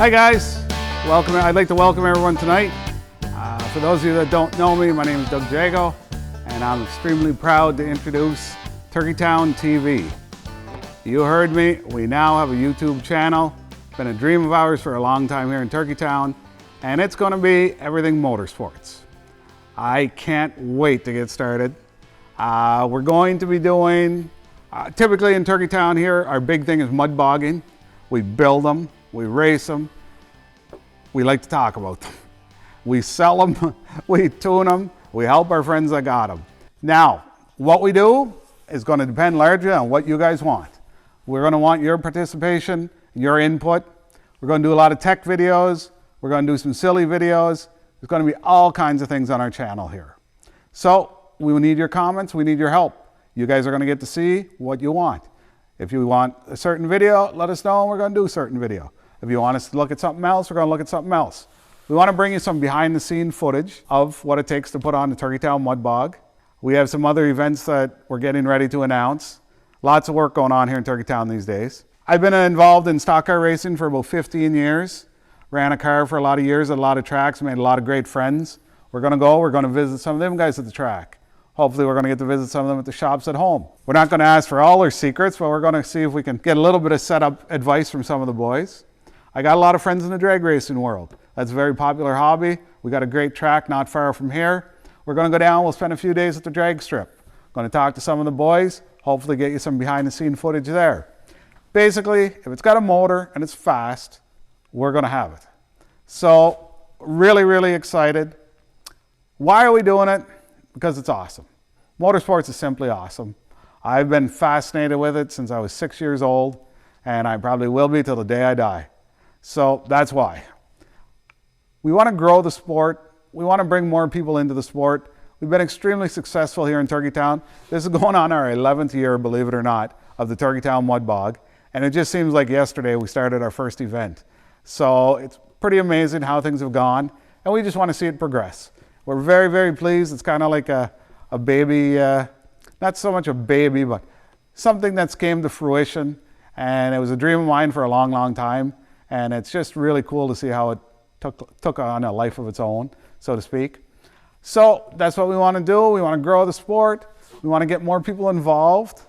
Hi guys, welcome. I'd like to welcome everyone tonight. For those of you that don't know me, my name is Doug Jago, and I'm extremely proud to introduce Town TV. You heard me, we now have a YouTube channel. It's been a dream of ours for a long time here in Town, and it's going to be everything motorsports. I can't wait to get started. We're going to be doing, typically in Town here, our big thing is mud bogging. We build them, we race them, we like to talk about them. We sell them, we tune them, we help our friends that got them. Now, what we do is going to depend largely on what you guys want. We're going to want your participation, your input. We're going to do a lot of tech videos. We're going to do some silly videos. There's going to be all kinds of things on our channel here. So we need your comments, we need your help. You guys are going to get to see what you want. If you want a certain video, let us know and we're going to do a certain video. If you want us to look at something else, we're going to look at something else. We want to bring you some behind the scene footage of what it takes to put on the Town Mud Bog. We have some other events that we're getting ready to announce. Lots of work going on here in Town these days. I've been involved in stock car racing for about 15 years. Ran a car for a lot of years at a lot of tracks, made a lot of great friends. We're going to visit some of them guys at the track. Hopefully we're going to get to visit some of them at the shops at home. We're not going to ask for all their secrets, but we're going to see if we can get a little bit of setup advice from some of the boys. I got a lot of friends in the drag racing world. That's a very popular hobby. We got a great track not far from here. We're going to go down, we'll spend a few days at the drag strip. Going to talk to some of the boys, hopefully get you some behind the scene footage there. Basically, if it's got a motor and it's fast, we're going to have it. So, really, really excited. Why are we doing it? Because it's awesome. Motorsports is simply awesome. I've been fascinated with it since I was 6 years old, and I probably will be till the day I die. So that's why. We want to grow the sport. We want to bring more people into the sport. We've been extremely successful here in Town. This is going on our 11th year, believe it or not, of the Town Mud Bog. And it just seems like yesterday we started our first event. So it's pretty amazing how things have gone. And we just want to see it progress. We're very, very pleased. It's kind of like a baby, not so much a baby, but something that's came to fruition. And it was a dream of mine for a long, long time. And it's just really cool to see how it took on a life of its own, so to speak. So that's what we want to do. We want to grow the sport. We want to get more people involved.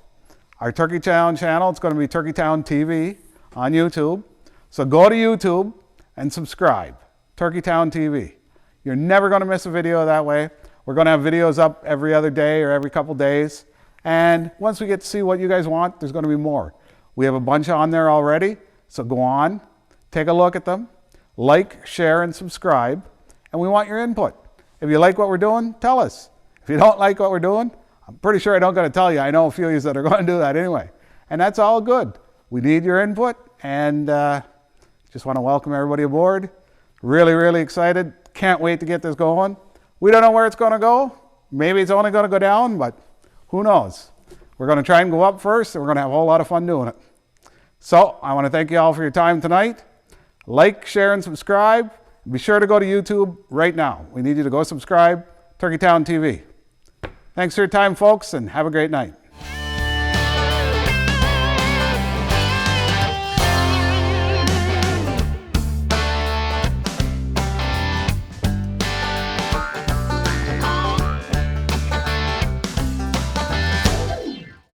Our Town channel, it's going to be Town TV on YouTube. So go to YouTube and subscribe, Town TV. You're never going to miss a video that way. We're going to have videos up every other day or every couple days. And once we get to see what you guys want, there's going to be more. We have a bunch on there already, so go on. Take a look at them, like, share, and subscribe, and we want your input. If you like what we're doing, tell us. If you don't like what we're doing, I'm pretty sure I don't got to tell you. I know a few of you that are going to do that anyway. And that's all good. We need your input, and just want to welcome everybody aboard. Really, really excited. Can't wait to get this going. We don't know where it's going to go. Maybe it's only going to go down, but who knows? We're going to try and go up first, and we're going to have a whole lot of fun doing it. So I want to thank you all for your time tonight. Like, share, and subscribe. Be sure to go to YouTube right now. We need you to go subscribe, Town TV. Thanks for your time, folks, and have a great night.